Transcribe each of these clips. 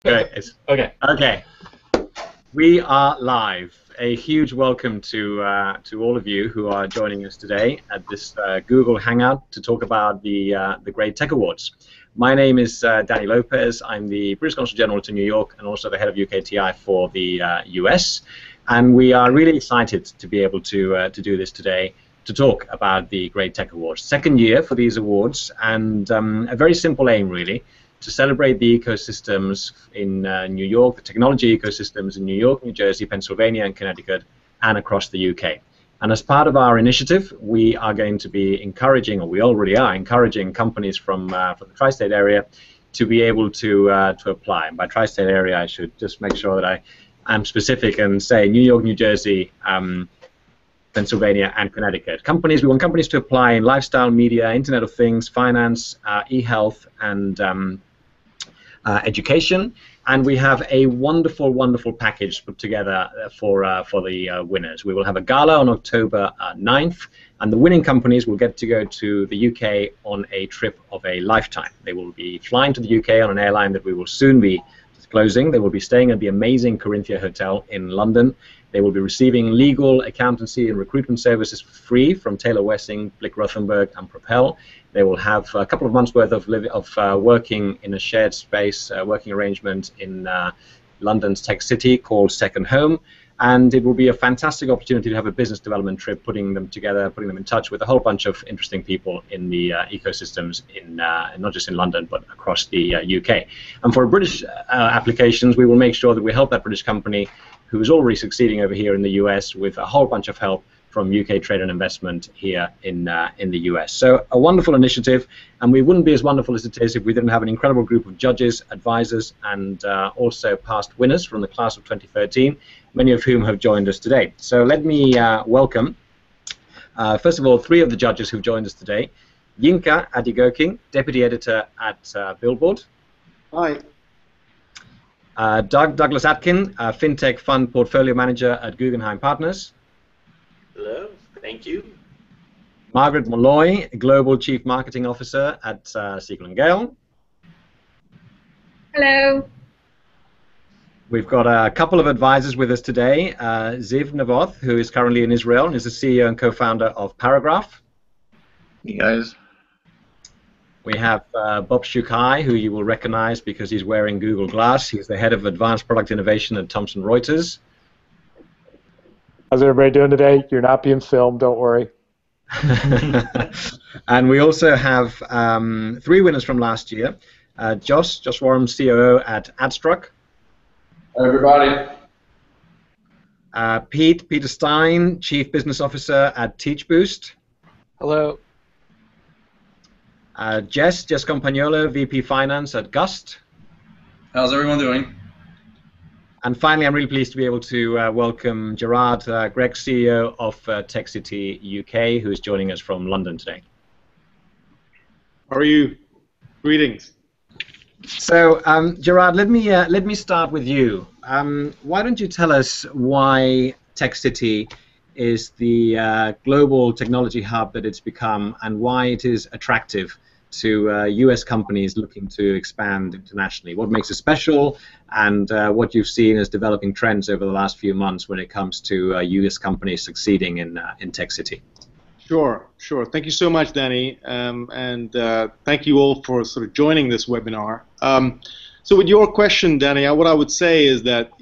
Okay. Okay. Okay. We are live. A huge welcome to all of you who are joining us today at this Google Hangout to talk about the Great Tech Awards. My name is Danny Lopez. I'm the British Consul General to New York and also the head of UKTI for the US. And we are really excited to be able to do this today, to talk about the Great Tech Awards. Second year for these awards, and a very simple aim, really, to celebrate the ecosystems in New York, the technology ecosystems in New York, New Jersey, Pennsylvania, and Connecticut, and across the UK. And as part of our initiative, we are going to be encouraging, or we already are encouraging, companies from the tri-state area to be able to apply. And by tri-state area, I should just make sure that I'm specific and say New York, New Jersey, Pennsylvania, and Connecticut. We want companies to apply in lifestyle, media, Internet of Things, finance, e-health, and education. And we have a wonderful, wonderful package put together for the winners. We will have a gala on October 9th, and the winning companies will get to go to the UK on a trip of a lifetime. They will be flying to the UK on an airline that we will soon be disclosing. They will be staying at the amazing Corinthia Hotel in London. They will be receiving legal, accountancy, and recruitment services for free from Taylor Wessing, Blick Rothenberg, and Propel. They will have a couple of months' worth of working in a shared space, working arrangement in London's tech city called Second Home. And it will be a fantastic opportunity to have a business development trip, putting them together, putting them in touch with a whole bunch of interesting people in the ecosystems, in not just in London, but across the UK. And for British applications, we will make sure that we help that British company who is already succeeding over here in the US with a whole bunch of help from UK Trade and Investment here in the US. So a wonderful initiative, and we wouldn't be as wonderful as it is if we didn't have an incredible group of judges, advisors, and also past winners from the class of 2013, many of whom have joined us today. So let me welcome, first of all, three of the judges who've joined us today. Yinka Adegoke, Deputy Editor at Billboard. Hi. Douglas Atkin, FinTech Fund Portfolio Manager at Guggenheim Partners. Hello, thank you. Margaret Molloy, Global Chief Marketing Officer at Siegel+Gale. Hello. We've got a couple of advisors with us today. Navoth, who is currently in Israel and is the CEO and co-founder of Paragraph. Hey guys. We have Bob Schukai, who you will recognize because he's wearing Google Glass. He's the head of advanced product innovation at Thomson Reuters. How's everybody doing today? You're not being filmed, don't worry. And we also have three winners from last year. Josh Warrum, COO at ADstruc. Hello, everybody. Peter Stein, Chief Business Officer at TeachBoost. Hello. Jess Campagnolo, VP Finance at Gust. How's everyone doing? And finally, I'm really pleased to be able to welcome Gerard, Grech, CEO of Tech City UK, who is joining us from London today. How are you? Greetings. So, Gerard, let me start with you. Why don't you tell us why Tech City is the global technology hub that it's become, and why it is attractive to US companies looking to expand internationally? What makes it special, and what you've seen as developing trends over the last few months when it comes to US companies succeeding in Tech City? Sure. Thank you so much, Danny, and thank you all for sort of joining this webinar. So with your question, Danny, what I would say is that,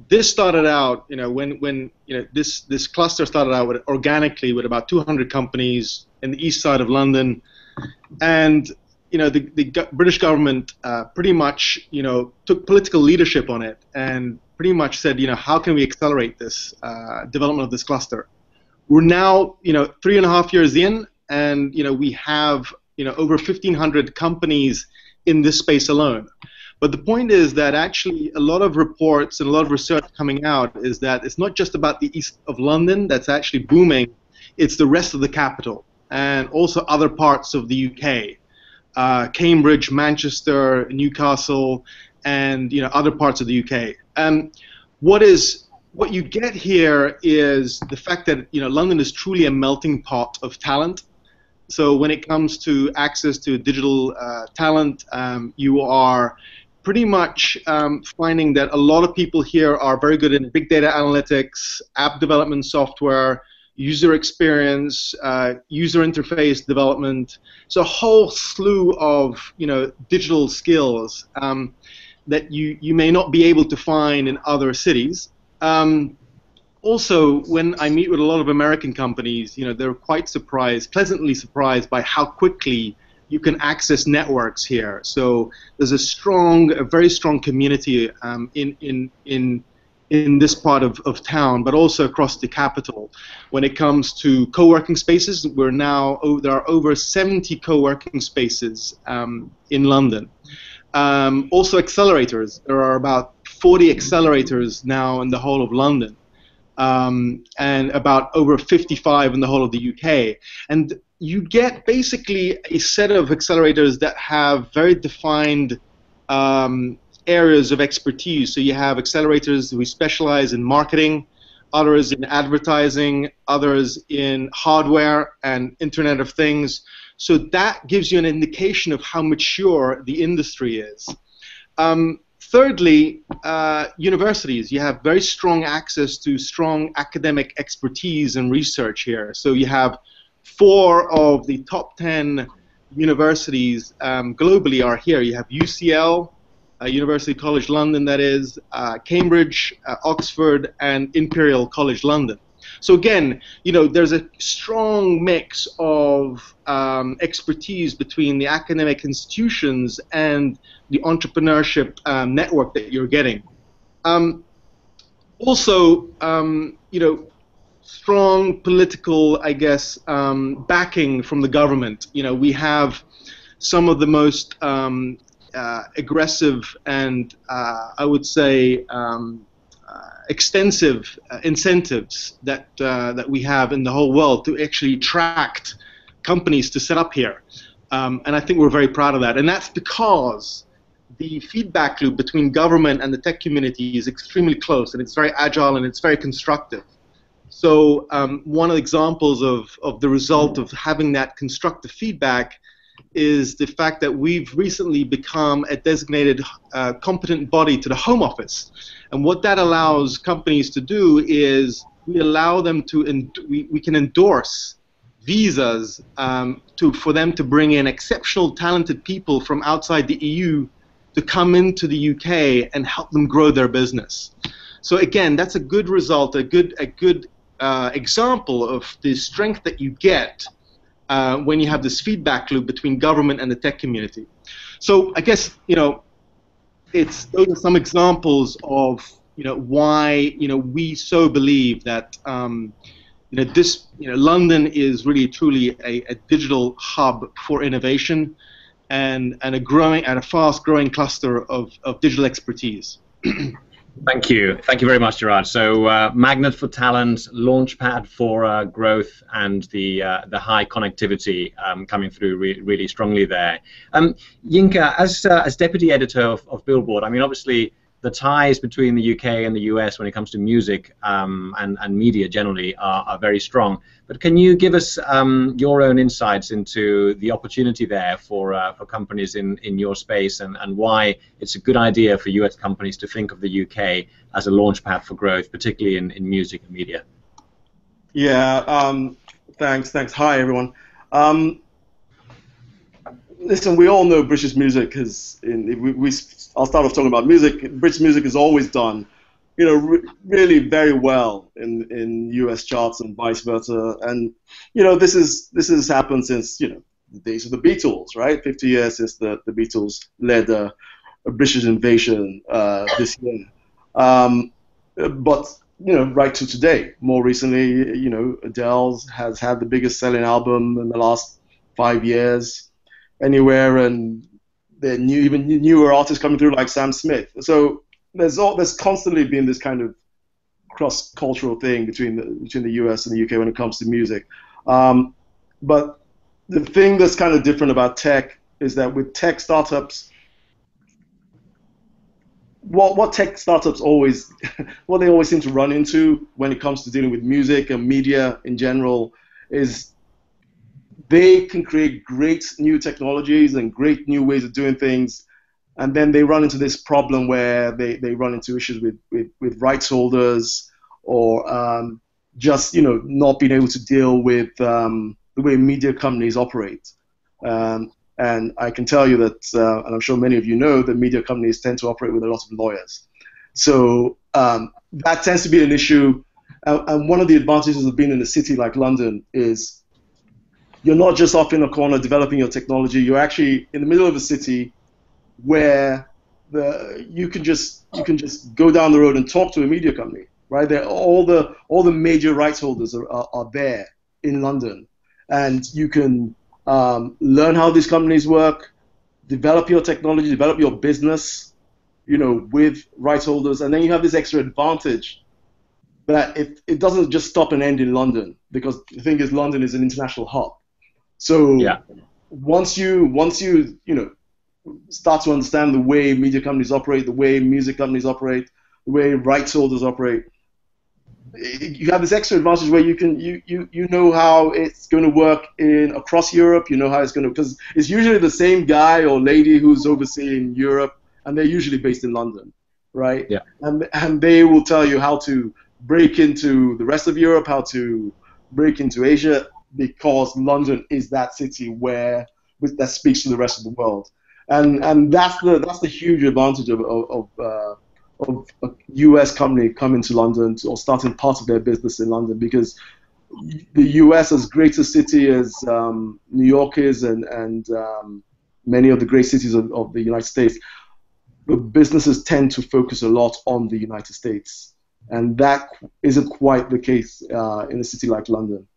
this started out, when this cluster started out organically with about 200 companies in the east side of London, and the British government pretty much took political leadership on it and pretty much said, how can we accelerate this development of this cluster? We're now 3.5 years in, and we have over 1,500 companies in this space alone. But the point is that actually a lot of reports and a lot of research coming out is that it's not just about the east of London that's actually booming, it's the rest of the capital and also other parts of the UK, Cambridge, Manchester, Newcastle, and other parts of the UK. What you get here is the fact that London is truly a melting pot of talent. So when it comes to access to digital talent, you are pretty much finding that a lot of people here are very good in big data analytics, app development software, user experience, user interface development. So a whole slew of digital skills that you may not be able to find in other cities. Also, when I meet with a lot of American companies, they're quite surprised, pleasantly surprised by how quickly you can access networks here. So there's a very strong community in this part of town, but also across the capital. When it comes to co-working spaces, there are over 70 co-working spaces in London. Also accelerators. There are about 40 accelerators now in the whole of London. And about over 55 in the whole of the UK. And you get basically a set of accelerators that have very defined areas of expertise. So you have accelerators who specialize in marketing, others in advertising, others in hardware and Internet of Things. So that gives you an indication of how mature the industry is. Thirdly, universities. You have very strong access to strong academic expertise and research here. So you have 4 of the top 10 universities globally are here. You have UCL, University College London, that is, Cambridge, Oxford, and Imperial College London. So again, there's a strong mix of expertise between the academic institutions and the entrepreneurship network that you're getting. Also, strong political, I guess, backing from the government. We have some of the most aggressive and I would say extensive incentives that we have in the whole world to actually attract companies to set up here. And I think we're very proud of that. And that's because the feedback loop between government and the tech community is extremely close, and it's very agile and it's very constructive. So one of the examples of the result of having that constructive feedback is the fact that we've recently become a designated competent body to the Home Office. And what that allows companies to do is we allow them to, we can endorse visas for them to bring in exceptional talented people from outside the EU to come into the UK and help them grow their business. So again, that's a good result, a good example of the strength that you get when you have this feedback loop between government and the tech community. So I guess those are some examples of why we so believe that London is really truly a digital hub for innovation and a fast-growing cluster of digital expertise. Thank you very much, Gerard. So magnet for talent, launchpad for growth, and the high connectivity coming through really strongly there. Yinka, as deputy editor of Billboard, I mean, obviously the ties between the UK and the US when it comes to music and media generally are very strong. But can you give us your own insights into the opportunity there for companies in your space and why it's a good idea for US companies to think of the UK as a launchpad for growth, particularly in music and media? Yeah, thanks. Hi, everyone. Listen, we all know British music has. I'll start off talking about music. British music has always done, really very well in U.S. charts and vice versa. And this has happened since the days of the Beatles, right? 50 years since the Beatles led a British invasion this year. But right to today. More recently, Adele has had the biggest selling album in the last 5 years anywhere, and there are even newer artists coming through like Sam Smith. So there's constantly been this kind of cross-cultural thing between the US and the UK when it comes to music. But the thing that's kind of different about tech is that with tech startups, what tech startups always seem to run into when it comes to dealing with music and media in general is they can create great new technologies and great new ways of doing things and then they run into this problem where they run into issues with rights holders, or just not being able to deal with the way media companies operate. And I can tell you that, and I'm sure many of you know, that media companies tend to operate with a lot of lawyers. So that tends to be an issue. And one of the advantages of being in a city like London is you're not just off in a corner developing your technology. You're actually in the middle of a city where you can just go down the road and talk to a media company, right? All the major rights holders are there in London, and you can learn how these companies work, develop your technology, develop your business, with rights holders, and then you have this extra advantage that it doesn't just stop and end in London, because the thing is, London is an international hub. So once you start to understand the way media companies operate, the way music companies operate, the way rights holders operate, you have this extra advantage where you know how it's going to work across Europe. You know how it's going to, because it's usually the same guy or lady who's overseeing Europe, and they're usually based in London, right? Yeah. And they will tell you how to break into the rest of Europe, how to break into Asia, because London is that city that speaks to the rest of the world, and that's the huge advantage of a U.S. company coming to London or starting part of their business in London, because the U.S., as great a city as New York is, and many of the great cities of the United States, the businesses tend to focus a lot on the United States, and that isn't quite the case in a city like London.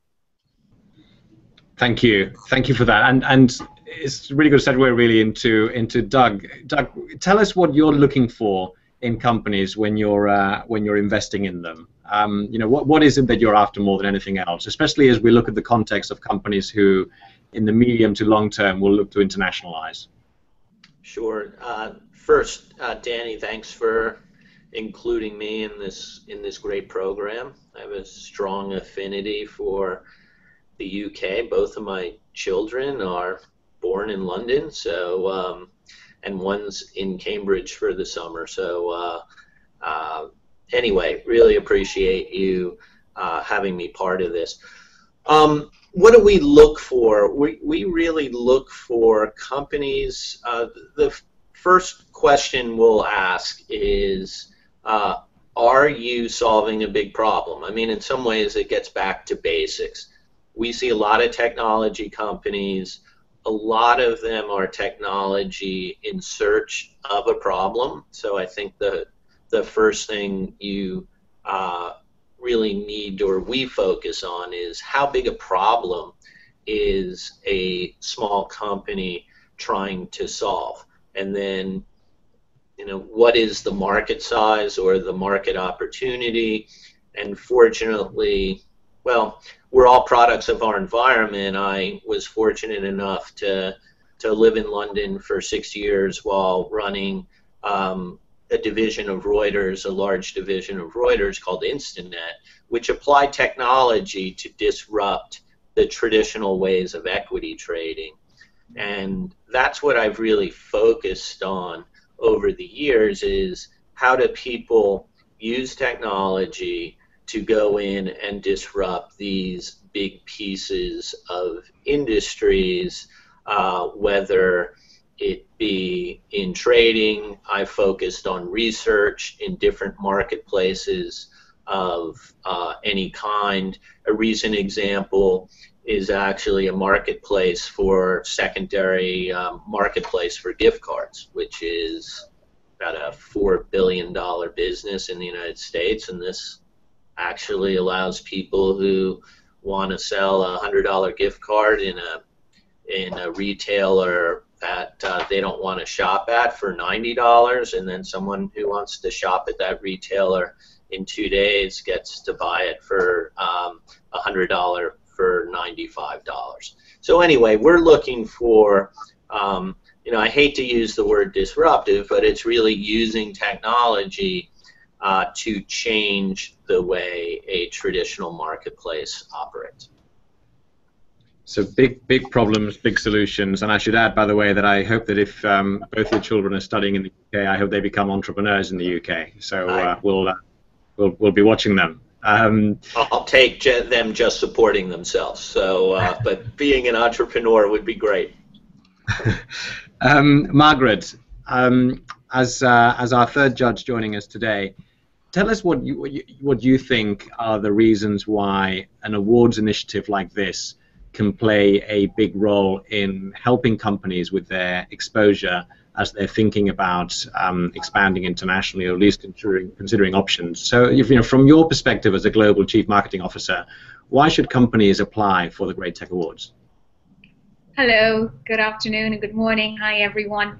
Thank you for that, and it's really good segue really into Doug. Doug, tell us what you're looking for in companies when you're investing in them. What is it that you're after more than anything else, especially as we look at the context of companies who, in the medium to long term, will look to internationalize? Sure. First, Danny, thanks for including me in this great program. I have a strong affinity for the UK. Both of my children are born in London, so and one's in Cambridge for the summer. So anyway, really appreciate you having me part of this. What do we look for? We really look for companies. The first question we'll ask is, are you solving a big problem? I mean, in some ways it gets back to basics. We see a lot of technology companies. A lot of them are technology in search of a problem. So I think the first thing you really need, or we focus on, is how big a problem is a small company trying to solve, and then what is the market size or the market opportunity. And fortunately, well, we're all products of our environment. I was fortunate enough to live in London for 6 years while running a division of Reuters, a large division of Reuters called Instinet, which applied technology to disrupt the traditional ways of equity trading. And that's what I've really focused on over the years, is how do people use technology to go in and disrupt these big pieces of industries, whether it be in trading. I focused on research in different marketplaces of any kind. A recent example is actually a marketplace for secondary marketplace for gift cards, which is about a $4 billion business in the United States, and this actually allows people who want to sell a $100 gift card in a retailer that they don't want to shop at for $90, and then someone who wants to shop at that retailer in 2 days gets to buy it for $100 for $95. So anyway, we're looking for, I hate to use the word disruptive, but it's really using technology to change the way a traditional marketplace operates. So big problems, big solutions, and I should add, by the way, that I hope that if both your children are studying in the UK, I hope they become entrepreneurs in the UK. So we'll be watching them. I'll take them just supporting themselves. So, but being an entrepreneur would be great. Margaret, as our third judge joining us today, tell us what you think are the reasons why an awards initiative like this can play a big role in helping companies with their exposure as they're thinking about expanding internationally, or at least considering options. So, if, from your perspective as a global chief marketing officer, why should companies apply for the Great Tech Awards? Hello, good afternoon and good morning. Hi, everyone.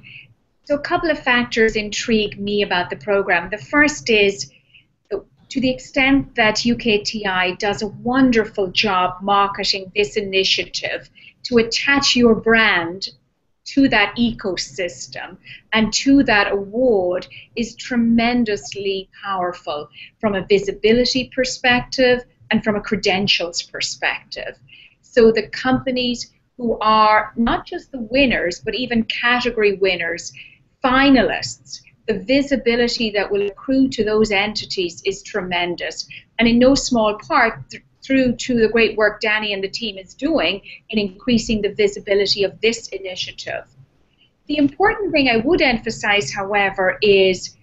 So a couple of factors intrigue me about the program. The first is, to the extent that UKTI does a wonderful job marketing this initiative, to attach your brand to that ecosystem and to that award is tremendously powerful from a visibility perspective and from a credentials perspective. So the companies who are not just the winners, but even category winners, finalists, the visibility that will accrue to those entities is tremendous. And in no small part through to the great work Danny and the team is doing in increasing the visibility of this initiative. The important thing I would emphasize, however, is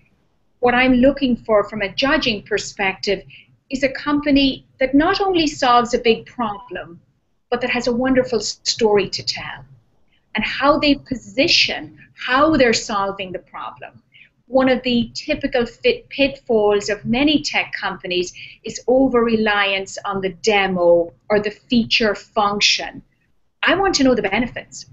what I'm looking for from a judging perspective is a company that not only solves a big problem, but that has a wonderful story to tell, and how they position, how they're solving the problem. One of the typical pitfalls of many tech companies is over-reliance on the demo or the feature function. I want to know the benefits.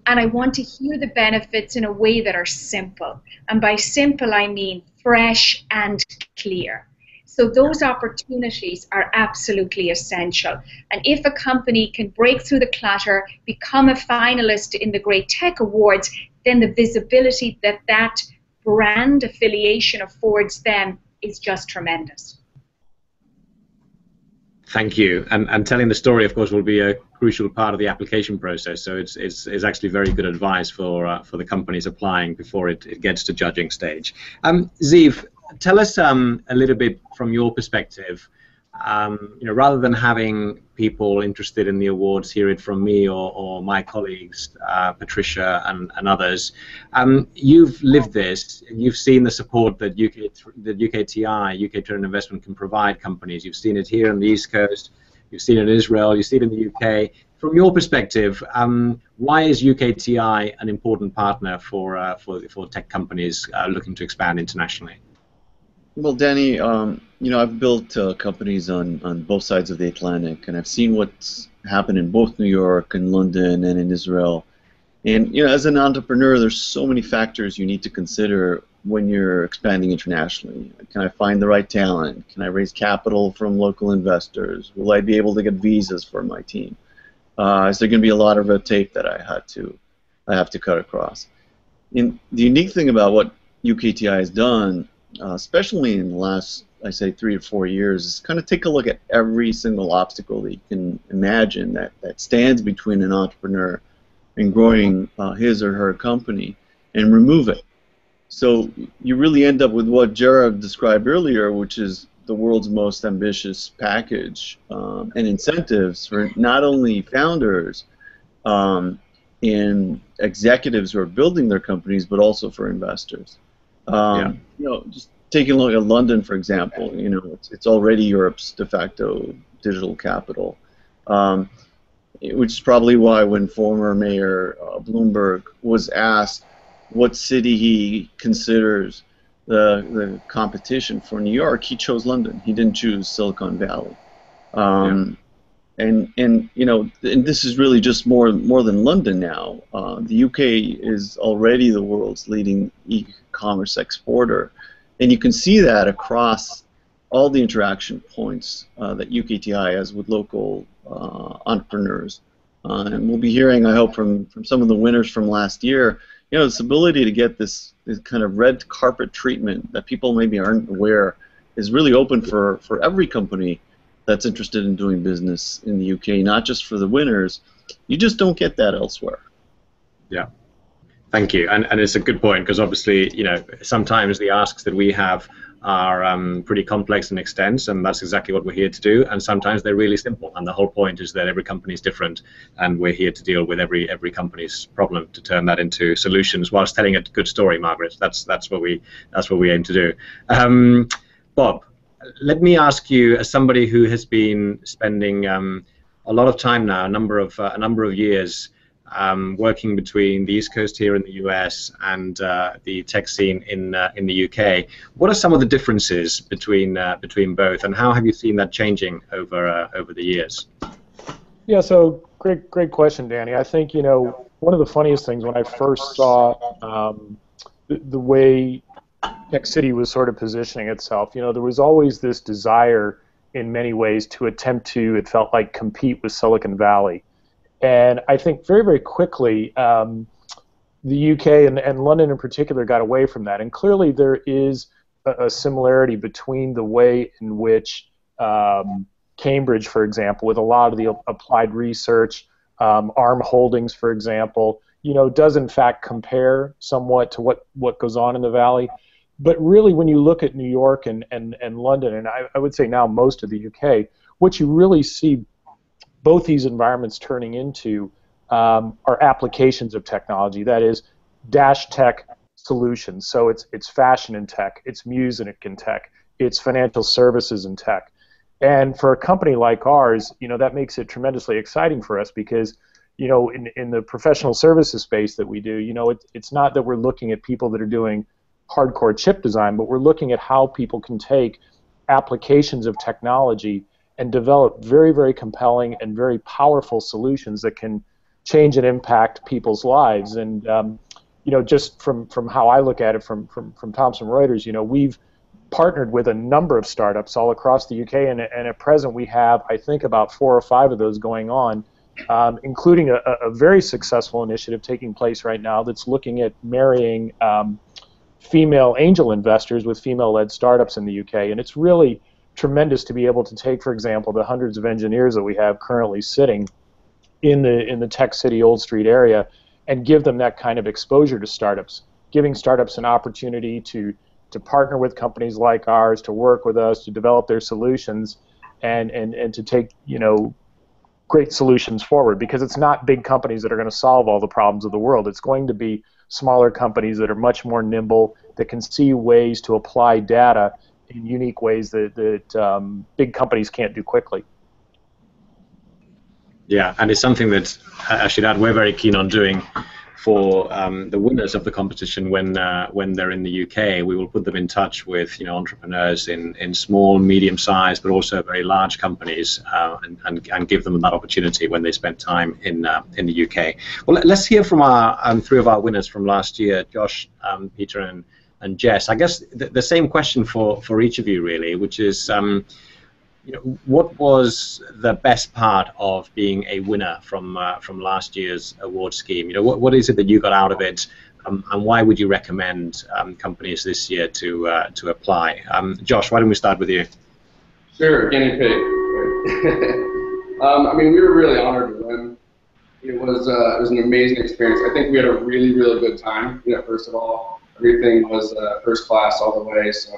And I want to hear the benefits in a way that are simple. And by simple, I mean fresh and clear. So those opportunities are absolutely essential. And if a company can break through the clutter, become a finalist in the Great Tech Awards, then the visibility that that brand affiliation affords them is just tremendous. Thank you. And telling the story, of course, will be a crucial part of the application process. So it's actually very good advice for the companies applying before it gets to judging stage. Zeev, tell us a little bit from your perspective. Rather than having people interested in the awards hear it from me or my colleagues, Patricia and others, you've lived this. You've seen the support that UKTI, UK Trade and Investment, can provide companies. You've seen it here on the East Coast. You've seen it in Israel. You see it in the UK. From your perspective, why is UKTI an important partner for tech companies looking to expand internationally? Well, Danny, I've built companies on both sides of the Atlantic, and I've seen what's happened in both New York and London and in Israel. And as an entrepreneur, there's so many factors you need to consider when you're expanding internationally. Can I find the right talent? Can I raise capital from local investors? Will I be able to get visas for my team? Is there going to be a lot of red tape that I have to cut across? And the unique thing about what UKTI has done, especially in the last, I say, 3 to 4 years, is kind of take a look at every single obstacle that you can imagine that stands between an entrepreneur and growing his or her company and remove it. So you really end up with what Gerard described earlier, which is the world's most ambitious package and incentives for not only founders and executives who are building their companies, but also for investors. Just taking a look at London, for example, it's already Europe's de facto digital capital, which is probably why when former Mayor Bloomberg was asked what city he considers the competition for New York, he chose London. He didn't choose Silicon Valley. And this is really just more than London now. The UK is already the world's leading e-commerce exporter, and you can see that across all the interaction points that UKTI has with local entrepreneurs. And we'll be hearing, I hope, from some of the winners from last year, this ability to get this kind of red carpet treatment that people maybe aren't aware is really open for every company that's interested in doing business in the UK, not just for the winners. You just don't get that elsewhere. Yeah. Thank you, and it's a good point, because obviously, sometimes the asks that we have are pretty complex in extent, and that's exactly what we're here to do. And sometimes they're really simple, and the whole point is that every company is different, and we're here to deal with every company's problem to turn that into solutions whilst telling a good story. Margaret, that's what we aim to do. Bob, let me ask you, as somebody who has been spending a lot of time now, a number of years. Working between the East Coast here in the US and the tech scene in the UK. What are some of the differences between both, and how have you seen that changing over the years? Yeah, so great question, Danny. I think one of the funniest things when I first saw the way Tech City was sort of positioning itself, there was always this desire in many ways to attempt to, it felt like, compete with Silicon Valley. And I think very, very quickly, the UK and London in particular got away from that. And clearly there is a similarity between the way in which Cambridge, for example, with a lot of the applied research, ARM Holdings, for example, does in fact compare somewhat to what goes on in the Valley. But really, when you look at New York and London, and I would say now most of the UK, what you really see both these environments turning into are applications of technology. That is, dash tech solutions. So it's fashion in tech, it's music in tech, it's financial services in tech. And for a company like ours, that makes it tremendously exciting for us because, in the professional services space that we do, it's not that we're looking at people that are doing hardcore chip design, but we're looking at how people can take applications of technology and develop very, very compelling and very powerful solutions that can change and impact people's lives. And just from how I look at it, from Thomson Reuters, we've partnered with a number of startups all across the UK, and at present we have, I think, about 4 or 5 of those going on, including a very successful initiative taking place right now that's looking at marrying female angel investors with female-led startups in the UK, and it's really tremendous to be able to take, for example, the hundreds of engineers that we have currently sitting in the Tech City Old Street area and give them that kind of exposure to startups, giving startups an opportunity to partner with companies like ours, to work with us, to develop their solutions, and to take great solutions forward, because it's not big companies that are going to solve all the problems of the world. It's going to be smaller companies that are much more nimble, that can see ways to apply data in unique ways that big companies can't do quickly. Yeah, and it's something that I should add we're very keen on doing for the winners of the competition when they're in the UK. We will put them in touch with entrepreneurs in small, medium-sized, but also very large companies, and give them that opportunity when they spend time in the UK. Well, let's hear from our 3 of our winners from last year, Josh, Peter, and Jess. I guess the same question for each of you, really, which is, what was the best part of being a winner from last year's award scheme? What is it that you got out of it, and why would you recommend companies this year to apply? Josh, why don't we start with you? Sure, guinea pig. I mean, we were really honored to win. It was an amazing experience. I think we had a really, really good time. First of all, everything was first class all the way, so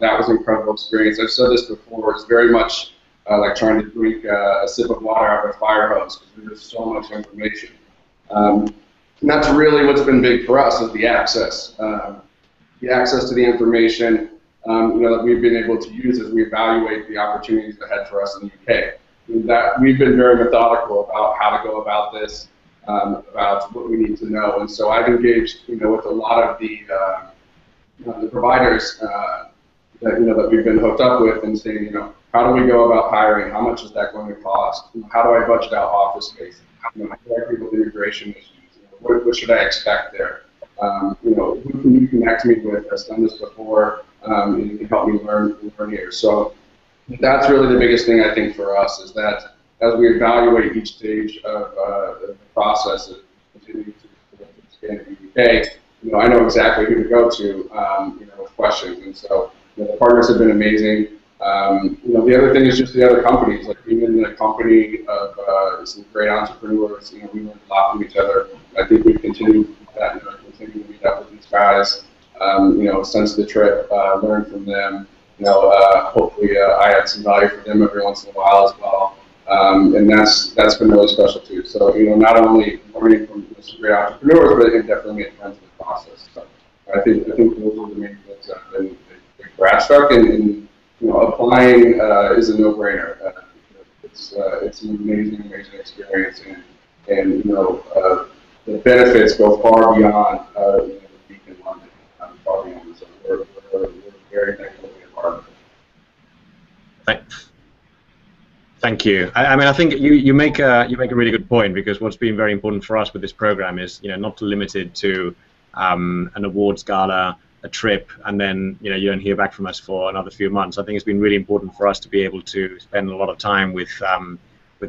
that was an incredible experience. I've said this before, it's very much like trying to drink a sip of water out of a fire hose, because there's so much information. And that's really what's been big for us, is the access. The access to the information that we've been able to use as we evaluate the opportunities ahead for us in the UK. That we've been very methodical about how to go about this, about what we need to know. And so I've engaged with a lot of the providers that we've been hooked up with, and saying, how do we go about hiring? How much is that going to cost? How do I budget out office space? How do I deal with integration issues? What should I expect there? Who can you connect me with that's done this before, and can help me learn here? So that's really the biggest thing, I think, for us, is that as we evaluate each stage of the process of continuing to expand in the UK, I know exactly who to go to with questions. And so the partners have been amazing. The other thing is just the other companies, like being in a company of some great entrepreneurs. We learned a lot from each other. I think we continue that. Continue to meet up with these guys. Since the trip, learn from them. Hopefully I add some value for them every once in a while as well. And that's been really special too. So not only learning from some great entrepreneurs, but it definitely made friends in the process. So I think those are the main things that have been for ADstruc, and applying is a no-brainer. It's an amazing experience, and the benefits go far beyond the peak in London, far beyond. So we're very thankful to be a part of it. Thank you. I think you make a really good point, because what's been very important for us with this program is not to limit it to an awards gala, a trip, and then you don't hear back from us for another few months. I think it's been really important for us to be able to spend a lot of time with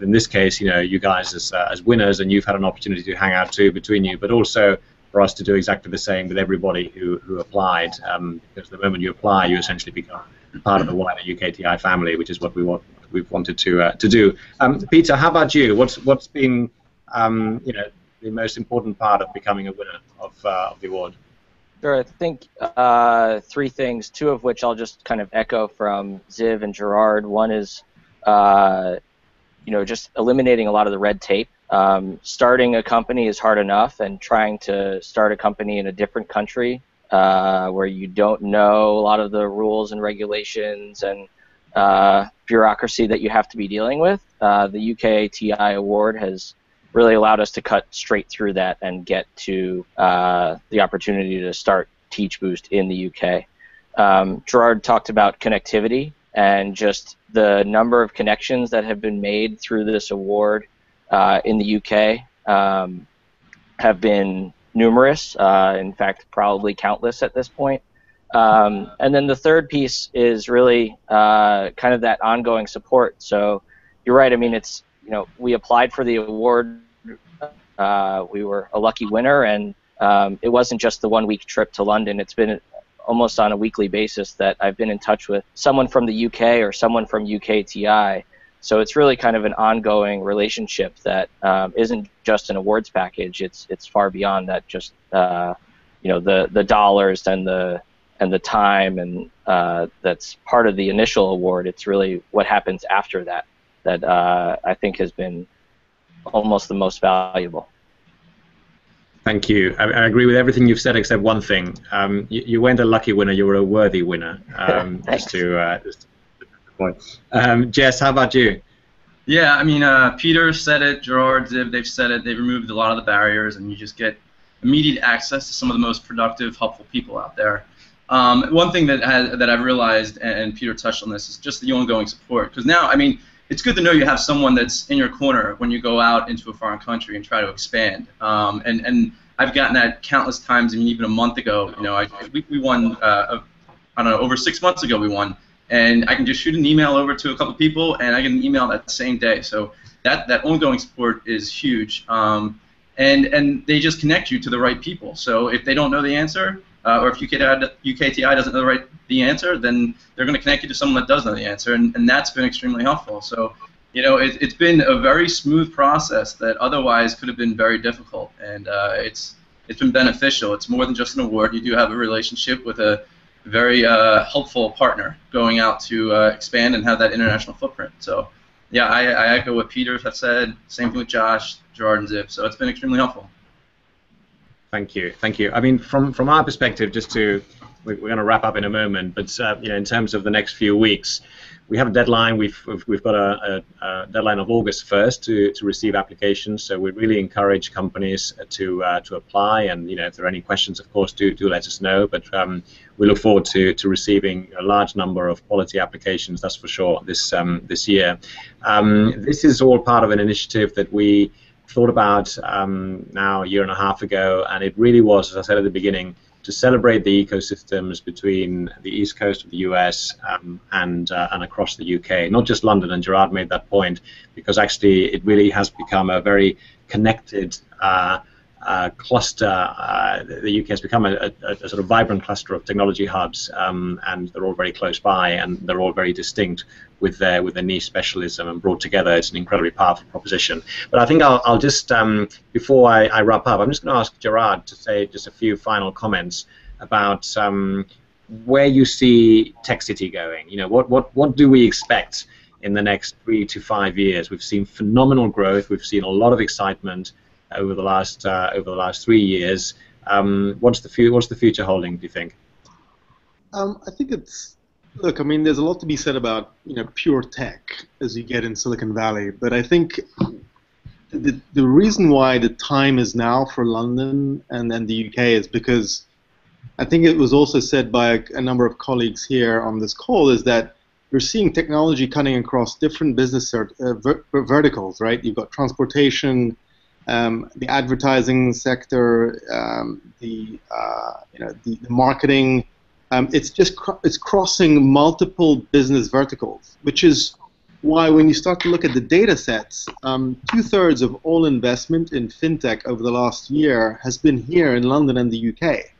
in this case, you guys as winners, and you've had an opportunity to hang out too between you, but also for us to do exactly the same with everybody who applied, because the moment you apply, you essentially become part of the wider UKTI family, which is what we've wanted to do. Peter, how about you? What's been the most important part of becoming a winner of the award? Sure, I think three things, two of which I'll just kind of echo from Ziv and Gerard. One is just eliminating a lot of the red tape. Starting a company is hard enough, and trying to start a company in a different country where you don't know a lot of the rules and regulations and bureaucracy that you have to be dealing with. The UKTI award has really allowed us to cut straight through that and get to the opportunity to start TeachBoost in the UK. Gerard talked about connectivity, and just the number of connections that have been made through this award in the UK have been numerous, in fact, probably countless at this point. And then the third piece is really kind of that ongoing support. So you're right, it's, we applied for the award, we were a lucky winner, and it wasn't just the 1 week trip to London. It's been almost on a weekly basis that I've been in touch with someone from the UK or someone from UKTI. So it's really kind of an ongoing relationship that isn't just an awards package. It's far beyond that. Just the dollars and the time, and that's part of the initial award. It's really what happens after that I think has been almost the most valuable. Thank you. I agree with everything you've said except one thing. You weren't a lucky winner; you were a worthy winner. Just to point. Jess, how about you? Yeah, Peter said it, Gerard, Ziv, they've said it. They've removed a lot of the barriers, and you just get immediate access to some of the most productive, helpful people out there. One thing that I've realized, and Peter touched on this, is just the ongoing support. Because now, it's good to know you have someone that's in your corner when you go out into a foreign country and try to expand. And I've gotten that countless times. Even a month ago, we won. Over 6 months ago we won. And I can just shoot an email over to a couple people, and I get an email that same day. So that ongoing support is huge. And they just connect you to the right people. So if they don't know the answer, or if UKTI doesn't know the answer, then they're going to connect you to someone that does know the answer, and that's been extremely helpful. So, it's been a very smooth process that otherwise could have been very difficult, and it's been beneficial. It's more than just an award. You do have a relationship with a very helpful partner going out to expand and have that international footprint. So, yeah, I echo what Peter has said. Same thing with Josh, Gerard, and Ziv. So it's been extremely helpful. Thank you. From our perspective, we're going to wrap up in a moment, but in terms of the next few weeks, we have a deadline. We've got a deadline of August 1st to receive applications. So we really encourage companies to apply, and if there are any questions, of course, do let us know. But we look forward to receiving a large number of quality applications. That's for sure this year. This is all part of an initiative that we thought about now a year and a half ago, and it really was, as I said at the beginning, to celebrate the ecosystems between the east coast of the US and across the UK, not just London, and Gerard made that point, because actually it really has become a very connected cluster. The UK has become a sort of vibrant cluster of technology hubs, and they're all very close by, and they're all very distinct with their niche specialism, and brought together, it's an incredibly powerful proposition. But I think I'll just, before I wrap up, I'm just going to ask Gerard to say just a few final comments about where you see Tech City going. You know, what do we expect in the next 3 to 5 years? We've seen phenomenal growth. We've seen a lot of excitement over the last 3 years. What's the future holding, do you think? I think it's, look, I mean, there's a lot to be said about, you know, pure tech as you get in Silicon Valley, but I think the reason why the time is now for London and the UK is because I think it was also said by a number of colleagues here on this call, is that you're seeing technology cutting across different business verticals, right? You've got transportation, the advertising sector, the marketing. It's crossing multiple business verticals, which is why when you start to look at the data sets, 2/3 of all investment in FinTech over the last year has been here in London and the UK.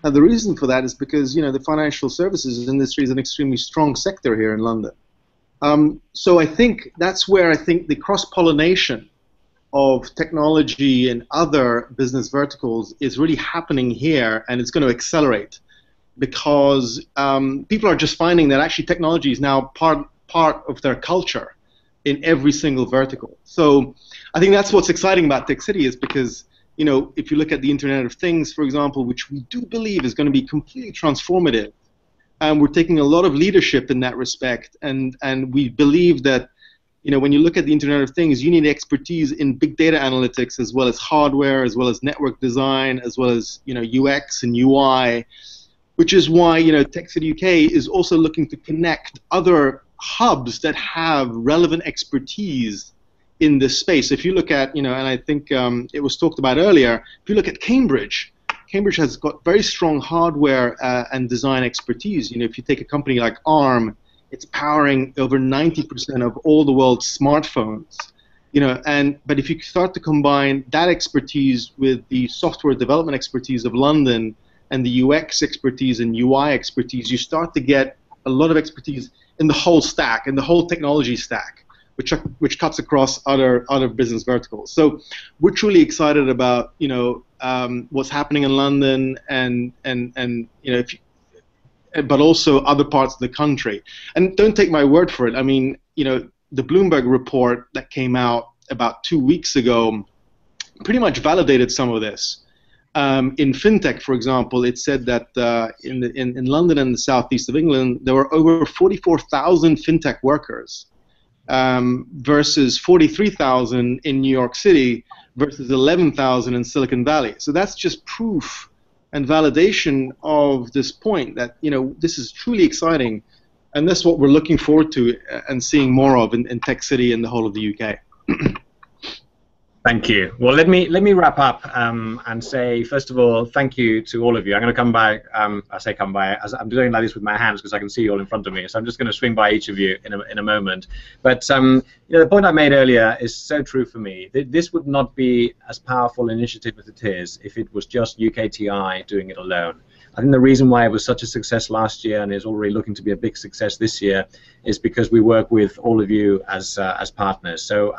Now, the reason for that is because, you know, the financial services industry is an extremely strong sector here in London. So I think that's where I think the cross-pollination of technology and other business verticals is really happening here, and it's going to accelerate because people are just finding that actually technology is now part of their culture in every single vertical. So I think that's what's exciting about Tech City, is because, you know, if you look at the Internet of Things, for example, which we do believe is going to be completely transformative, and we're taking a lot of leadership in that respect, and we believe that, you know, when you look at the Internet of Things, you need expertise in big data analytics as well as hardware, as well as network design, as well as, you know, UX and UI, which is why, you know, Tech City UK is also looking to connect other hubs that have relevant expertise in this space. If you look at, you know, and I think it was talked about earlier, if you look at Cambridge has got very strong hardware and design expertise. You know, if you take a company like ARM, it's powering over 90% of all the world's smartphones. You know, but if you start to combine that expertise with the software development expertise of London and the UX expertise and UI expertise, you start to get a lot of expertise in the whole stack, in the whole technology stack, which cuts across other business verticals. So we're truly excited about, you know, what's happening in London and you know, but also other parts of the country. And don't take my word for it. I mean, you know, the Bloomberg report that came out about 2 weeks ago pretty much validated some of this. In FinTech, for example, it said that in London and the southeast of England, there were over 44,000 FinTech workers, versus 43,000 in New York City versus 11,000 in Silicon Valley. So that's just proof and validation of this point that, you know, this is truly exciting, and that's what we're looking forward to and seeing more of in Tech City and the whole of the UK. Thank you. Well, let me wrap up and say, first of all, thank you to all of you. I'm going to come by. I say come by, as I'm doing like this with my hands because I can see you all in front of me. So I'm just going to swing by each of you in a moment. But you know, the point I made earlier is so true for me. This would not be as powerful an initiative as it is if it was just UKTI doing it alone. I think the reason why it was such a success last year and is already looking to be a big success this year is because we work with all of you as partners. So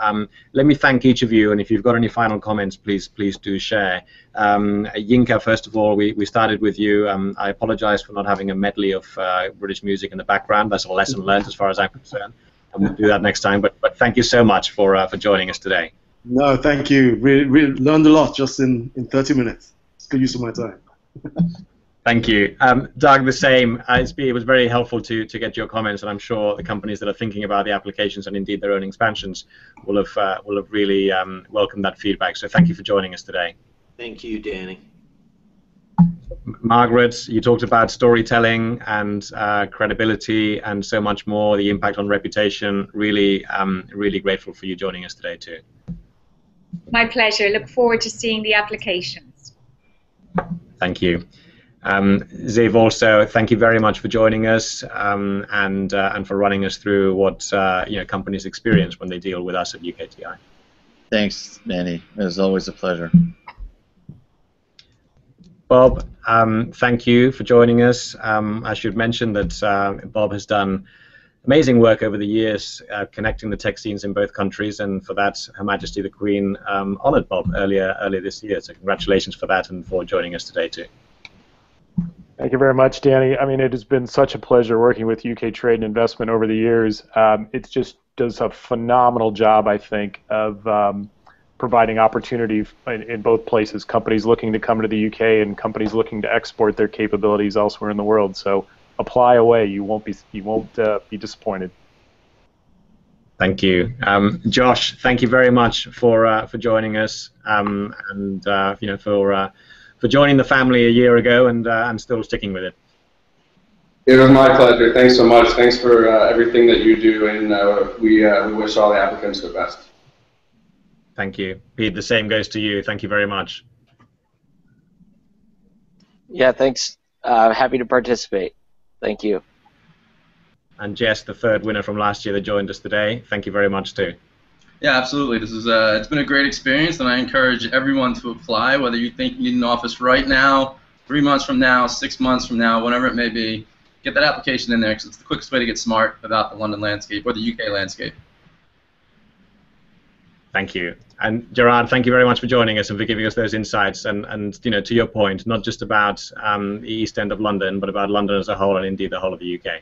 let me thank each of you, and if you've got any final comments, please do share. Yinka, first of all, we started with you. I apologize for not having a medley of British music in the background. That's a lesson learned as far as I'm concerned, and we'll do that next time. But thank you so much for joining us today. No, thank you. We learned a lot just in 30 minutes. It's good use of my time. Thank you. Doug, the same. It was very helpful to get your comments, and I'm sure the companies that are thinking about the applications and indeed their own expansions will have really welcomed that feedback. So thank you for joining us today. Thank you, Danny. Margaret, you talked about storytelling and credibility and so much more, the impact on reputation. Really grateful for you joining us today too. My pleasure. Look forward to seeing the applications. Thank you. Ziv, also, thank you very much for joining us and for running us through what you know, companies experience when they deal with us at UKTI. Thanks, Danny. It was always a pleasure. Bob, thank you for joining us. I should mention that Bob has done amazing work over the years connecting the tech scenes in both countries, and for that, Her Majesty the Queen honored Bob earlier this year. So congratulations for that and for joining us today too. Thank you very much, Danny. I mean, it has been such a pleasure working with UK Trade and Investment over the years. It just does a phenomenal job, I think, of providing opportunity in both places, companies looking to come to the UK and companies looking to export their capabilities elsewhere in the world. So apply away. You won't be disappointed. Thank you, Josh. Thank you very much for joining us and for joining the family a year ago and still sticking with it. It was my pleasure. Thanks so much. Thanks for everything that you do, and we wish all the applicants the best. Thank you, Pete. The same goes to you. Thank you very much. Yeah, thanks. Happy to participate. Thank you. And Jess, the third winner from last year that joined us today, thank you very much too. Yeah, absolutely. This is it's been a great experience, and I encourage everyone to apply, whether you think you need an office right now, 3 months from now, 6 months from now, whatever it may be. Get that application in there because it's the quickest way to get smart about the London landscape or the UK landscape. Thank you. And Gerard, thank you very much for joining us and for giving us those insights. And you know, to your point, not just about the East End of London, but about London as a whole and indeed the whole of the UK.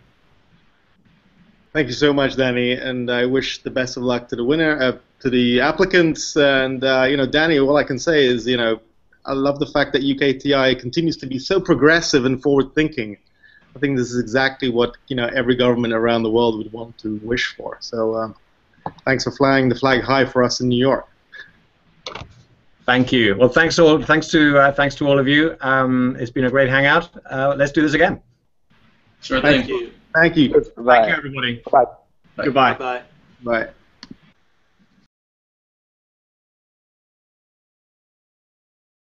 Thank you so much, Danny, and I wish the best of luck to the winner, to the applicants. And you know, Danny, all I can say is, you know, I love the fact that UKTI continues to be so progressive and forward-thinking. I think this is exactly what, you know, every government around the world would want to wish for. So thanks for flying the flag high for us in New York. Thank you. Well, thanks to all of you. It's been a great hangout. Let's do this again. Sure thing. Thank you. Thank you. Thank you, everybody. Bye. Goodbye. Bye. Bye.